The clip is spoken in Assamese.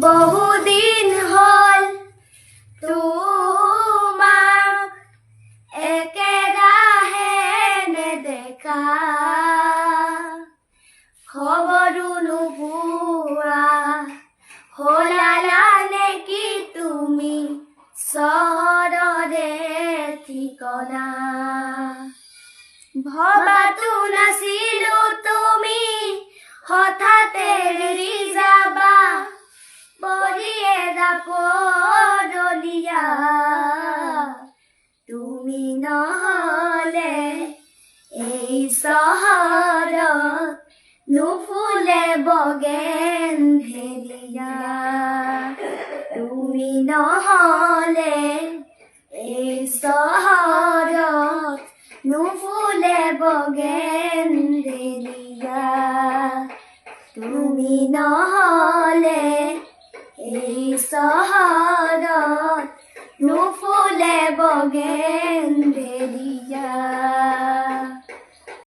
বহুদিন হল তোমাক একেৰাহে নেদেখা, খবৰো নোপোৱা হলালা নেকি তুমি চহৰৰে ঠিকনা। ভবাতো নাছিলো তুমি হঠাতে এৰি যাবা, পৰিয়ে দাপৰলীয়া। তুমি নহলে এই চহৰত নুফুলে বগেনভেলিয়া। তুমি নহলে এই চহৰত নুফুলে বগেনভেলিয়া। তুমি নহলে এই চহৰত নুফুলে বগেনভেলিয়া।